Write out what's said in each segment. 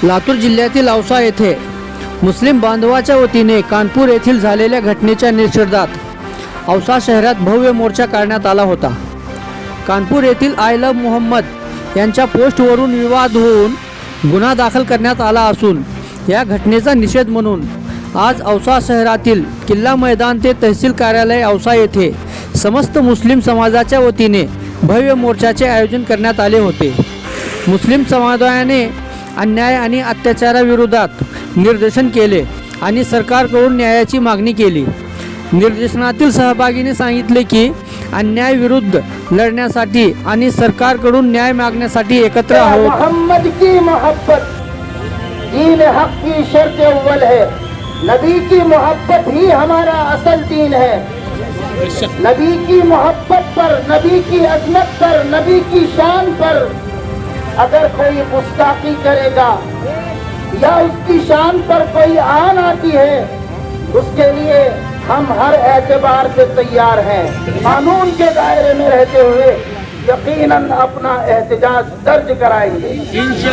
लातूर जिल्ह्यातील औसा येथे मुस्लिम बांधवाच्या वतीने कानपूर येथील झालेल्या घटनेच्या निषेधार्थ औसा शहरात भव्य मोर्चा काढण्यात आला होता. कानपूर येथील आय लव्ह मोहम्मद यांच्या पोस्टवरून विवाद होऊन गुन्हा दाखल करण्यात आला असून या घटनेचा निषेध म्हणून आज औसा शहरातील किल्ला मैदान ते तहसील कार्यालय औसा येथे समस्त मुस्लिम समाजाच्या वतीने भव्य मोर्चाचे आयोजन करण्यात आले होते. मुस्लिम समुदायाने अन्याय आणि अत्याचाराविरोधात निर्देशन केले आणि सरकारकडून न्यायाची मागणी केली. निर्देशनातील सहभागींनी सांगितले की अन्याय विरुद्ध लढण्यासाठी आणि सरकारकडून न्याय मागण्यासाठी एकत्र आहोत. मोहम्मद की मोहब्बत दीन हक की शर्त अव्वल है. नबी की मोहब्बत ही हमारा असल दीन है. नबी की मोहब्बत पर, नबी की अजमत पर, नबी की शान पर अगर कोई गुस्ताखी करेगा या उसकी शान पर कोई आन आती है, उसके लिए हम हर एतबार से तैयार हैं. कानून के दायरे में रहते हुए यकीनन अपना एहतजाज दर्ज कराएंगे.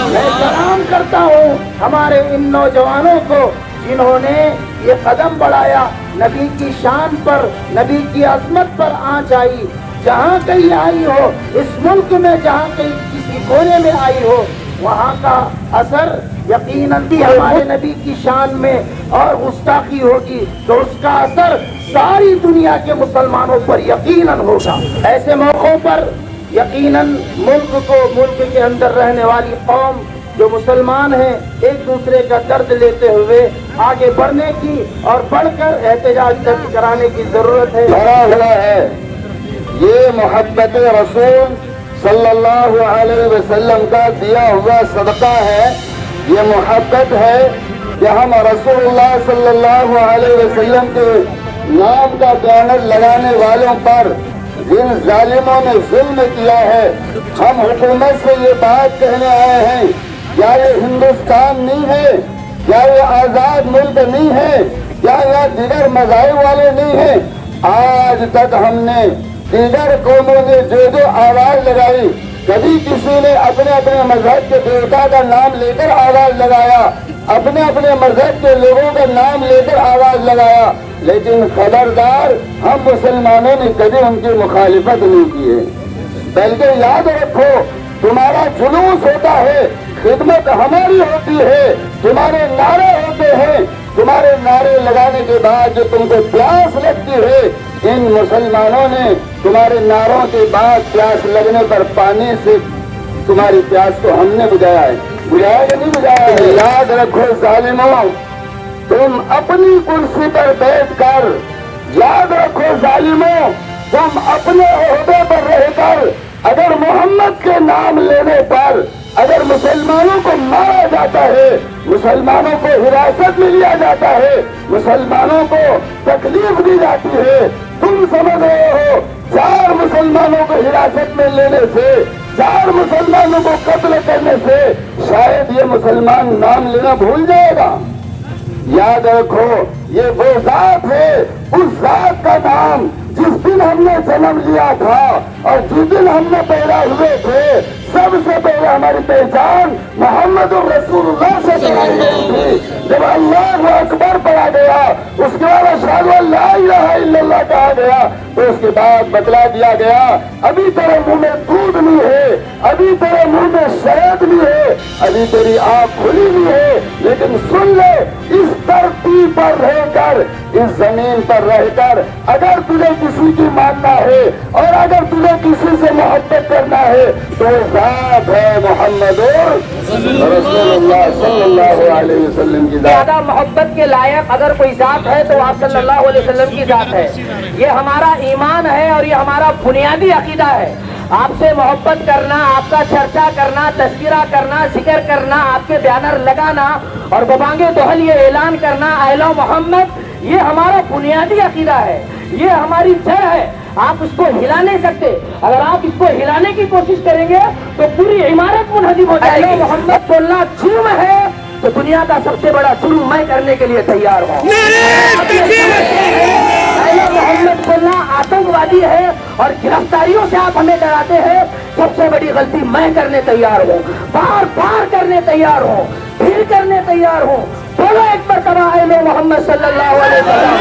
मैं सलाम करता हूँ हमारे इन नौजवानों को जिन्होंने ये कदम बढ़ाया. नबी की शान पर, नबी की अजमत पर आंच आई. जहाँ कहीं आई हो, इस मुल्क में जहाँ कहीं किसी कोने में आई हो, वहाँ का असर यकीनन भी हमारे नबी की शान में और गुस्ताखी होगी तो उसका असर सारी दुनिया के मुसलमानों पर यकीनन होगा. ऐसे मौक़ों पर यकीनन मुल्क के अंदर रहने वाली कौम जो मुसलमान हैं, एक दूसरे का दर्द लेते हुए आगे बढ़ने की और बढ़कर एहतजाज दर्ज कराने की जरूरत है. भरा हुआ है ये मोहब्बत रसूल सल्लल्लाहु अलैहि वसल्लम का दिया हुआ सदका है. ये मोहब्बत है कि हम रसूलुल्लाह सल्लल्लाहु अलैहि वसल्लम के नाम का बैनर लगाने वालों पर जिन जालिमों ने जुल्म किया है, हम हुकूमत से ये बात कहने आए हैं. क्या ये हिंदुस्तान नहीं है? क्या ये आज़ाद मुल्क नहीं है? क्या यह दीगर मज़ाहिब वाले नहीं हैं? आज तक हमने दीगर कौमों ने जो आवाज़ लगाई, कभी किसी ने अपने अपने मजहब के देवता का नाम लेकर आवाज़ लगाया, अपने अपने मजहब के लोगों का नाम लेकर आवाज़ लगाया, लेकिन खबरदार हम मुसलमानों ने कभी उनकी मुखालिफत नहीं की है. बल्कि याद रखो, तुम्हारा जुलूस होता है, खिदमत हमारी होती है, तुम्हारे नारे होते हैं. तुम्हारे नारे लगाने के बाद जो तुमको प्यास लगती है, इन मुसलमानों ने तुम्हारे नारों के बाद प्यास लगने पर पानी से तुम्हारी प्यास को हमने बुझाया है. बुझाया कि नहीं बुझाया है? याद रखो जालिमों, तुम अपनी कुर्सी पर बैठकर, याद रखो जालिमों, तुम अपने ओहदे पर रहकर अगर मोहम्मद के नाम लेने पर अगर मुसलमानों को मारा जाता है, मुसलमानों को हिरासत में लिया जाता है, मुसलमानों को तकलीफ दी जाती है, तुम समझ रहे हो 4 मुसलमानों को हिरासत में लेने से, 4 मुसलमानों को कत्ल करने से शायद ये मुसलमान नाम लेना भूल जाएगा. याद रखो, ये वो जात है, उस जात का नाम जिस दिन हमने जन्म लिया था और जिस दिन हमने पैदा हुए थे, सबसे पहले हमारी पहचान मोहम्मद रसूलुल्लाह से कराई गई थी. जब अल्लाहु अकबर पढ़ा गया, उसके बाद अशहदु अन ला इलाहा इल्लल्लाह कहा गया, तो उसके बाद बतला दिया गया अभी तेरे मुंह में दूध नहीं है, अभी तेरे मुंह में शहद नहीं है, अभी तेरी आँख खुली नहीं है, लेकिन सुन ले, इस धरती पर रहकर, इस जमीन पर रहकर अगर तुझे किसी की मानना है और अगर तुझे किसी से मोहब्बत करना है तो जात है मोहम्मद रसूलुल्लाह सल्लल्लाहु अलैहि वसल्लम की जात. ज्यादा मोहब्बत के लायक अगर कोई जात है तो आप सल्लल्लाहु अलैहि वसल्लम की जात है. ये हमारा ईमान है और ये हमारा बुनियादी अकीदा है. आपसे मोहब्बत करना, आपका चर्चा करना, तस्करा करना, जिक्र करना, आपके बैनर लगाना और बबांगे दोहल ये ऐलान करना आई लव मोहम्मद, ये हमारा बुनियादी अकीदा है, ये हमारी जड़ है. आप इसको हिला नहीं सकते. अगर आप इसको हिलाने की कोशिश करेंगे तो पूरी इमारत मुनहदिम हो जाएगी. मोहम्मद बोलना जुर्म है तो दुनिया का सबसे बड़ा जुर्म मैं करने के लिए तैयार हूँ. मोहम्मद बोलना आतंकवादी है और गिरफ्तारियों से आप हमें डराते हैं, सबसे बड़ी गलती मैं करने तैयार हूँ, बार बार करने करने तैयार हूँ, फिर करने तैयार हूँ। बोलो एक मरतबा आले मोहम्मद सल्लल्लाहु अलैहि वसल्लम।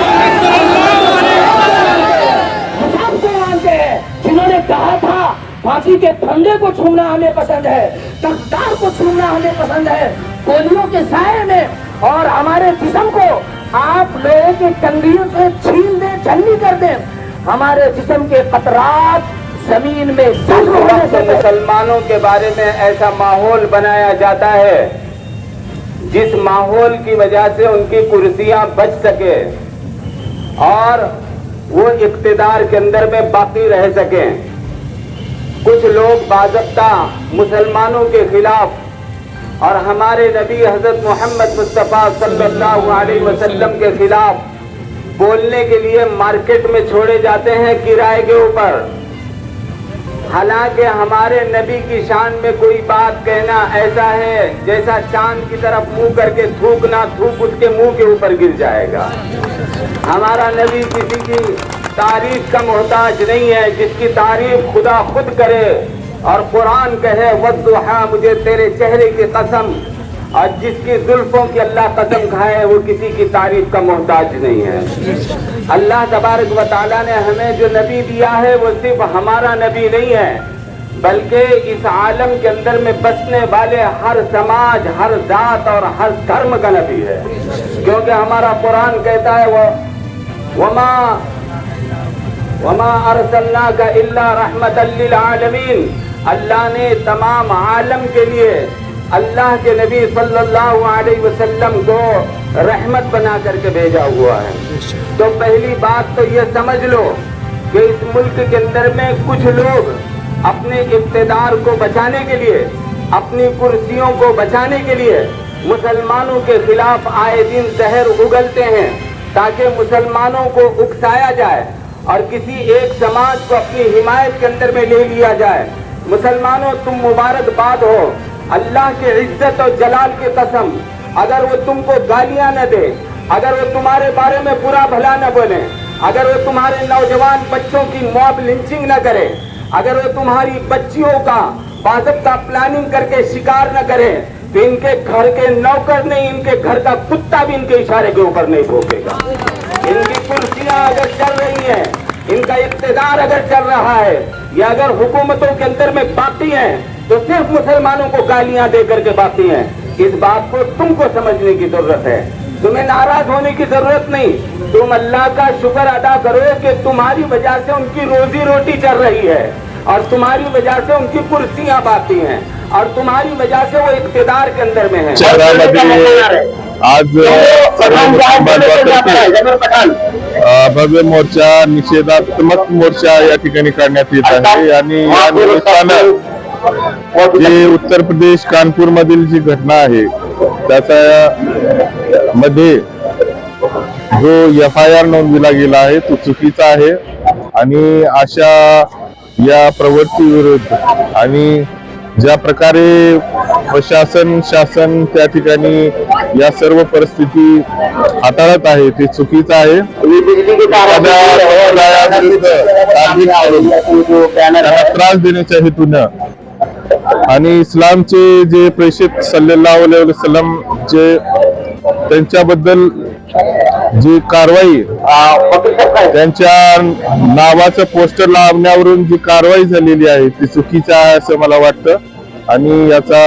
सबको मानते हैं जिन्होंने कहा था फांसी के फंदे को छूना हमें पसंद है, तख्तार को छूना हमें पसंद है, गोलियों के साए में, और हमारे जिस्म को आप लोहे के कंघियों से छीन दें, छन्नी कर दें, हमारे जिस्म के कतरात जमीन में दफन होने से मुसलमानों के बारे में ऐसा माहौल बनाया जाता है जिस माहौल की वजह से उनकी कुर्सियां बच सके और वो इख्तिदार के अंदर में बाकी रह सकें। कुछ लोग बाज़ाब्ता मुसलमानों के खिलाफ और हमारे नबी हज़रत मोहम्मद मुस्तफ़ा सल्लल्लाहु अलैहि वसल्लम के खिलाफ बोलने के लिए मार्केट में छोड़े जाते हैं किराए के ऊपर। हालांकि हमारे नबी की शान में कोई बात कहना ऐसा है जैसा चांद की तरफ मुंह करके थूकना, थूक उसके मुंह के ऊपर गिर जाएगा। हमारा नबी किसी की तारीफ का मोहताज नहीं है, जिसकी तारीफ खुदा खुद करे और कुरान कहे वद्दुहा मुझे तेरे चेहरे की कसम, और जिसकी जुल्फों की अल्लाह कसम खाए वो किसी की तारीफ का मोहताज नहीं है। अल्लाह तबारक व तआला ने हमें जो नबी दिया है वो सिर्फ हमारा नबी नहीं है, बल्कि इस आलम के अंदर में बसने वाले हर समाज, हर जात और हर धर्म का नबी है। क्योंकि हमारा कुरान कहता है वो वमा अरसलनाका इल्ला रहमतल लिल आलमीन, अल्लाह ने तमाम आलम के लिए अल्लाह के नबी सल्लल्लाहु अलैहि वसल्लम को रहमत बना करके भेजा हुआ है। तो पहली बात तो ये समझ लो कि इस मुल्क के अंदर में कुछ लोग अपने इक़्तिदार को बचाने के लिए, अपनी कुर्सियों को बचाने के लिए मुसलमानों के खिलाफ आए दिन जहर उगलते हैं ताकि मुसलमानों को उकसाया जाए और किसी एक समाज को अपनी हिमायत के अंदर में ले लिया जाए। मुसलमानों तुम मुबारकबाद हो, अल्लाह के इज्जत और जलाल की कसम, अगर वो तुमको गालियां न दे, अगर वो तुम्हारे बारे में बुरा भला न बोले, अगर वो तुम्हारे नौजवान बच्चों की मॉब लिंचिंग न करे, अगर वो तुम्हारी बच्चियों का बाज़ाब्ता प्लानिंग करके शिकार न करे, तो इनके घर के नौकर नहीं, इनके घर का कुत्ता भी इनके इशारे के ऊपर नहीं भौंकेगा। इनकी कुर्सियां अगर चल रही हैं, इनका इक़्तिदार अगर चल रहा है, या अगर हुकूमतों के अंदर में बाकी हैं, तो सिर्फ मुसलमानों को गालियां दे करके बाकी हैं। इस बात को तुमको समझने की जरूरत है, तुम्हें नाराज होने की जरूरत नहीं। तुम अल्लाह का शुक्र अदा करो कि तुम्हारी वजह से उनकी रोजी रोटी चल रही है और तुम्हारी वजह से उनकी कुर्सियां बाकी हैं और तुम्हारी वजह से वो इक़्तिदार के अंदर में है। आज भव्य मोर्चा, निषेधात्मक मोर्चा या ठिकाणी काढण्यात येत आहे आणि या निमित्तानं जे उत्तर प्रदेश कानपूर मधील जी घटना आहे त्याचा मध्ये जो FIR नोंदविला गेला आहे तो चुकीचा आहे आणि अशा या प्रवृत्ती विरुद्ध आणि ज्या प्रकारे प्रशासन, शासन त्या ठिकाणी या सर्व परिस्थिती हाताळत आहे ते चुकीचं आहे। त्यांना त्रास देण्याच्या हेतूनं आणि इस्लामचे जे प्रेषित सल्लल्लाहु अलैहि वसल्लम जे त्यांच्याबद्दल जी कारवाई, त्यांच्या नावाचं पोस्टर लावण्यावरून जी कारवाई झालेली आहे ती चुकीची आहे असं मला वाटतं आणि याचा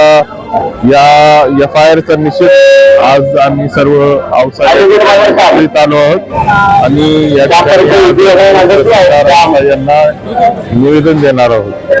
या FIRचा निषेध आज आम्ही सर्व औसात आलो आहोत आणि या ठिकाणी यांना निवेदन देणार आहोत।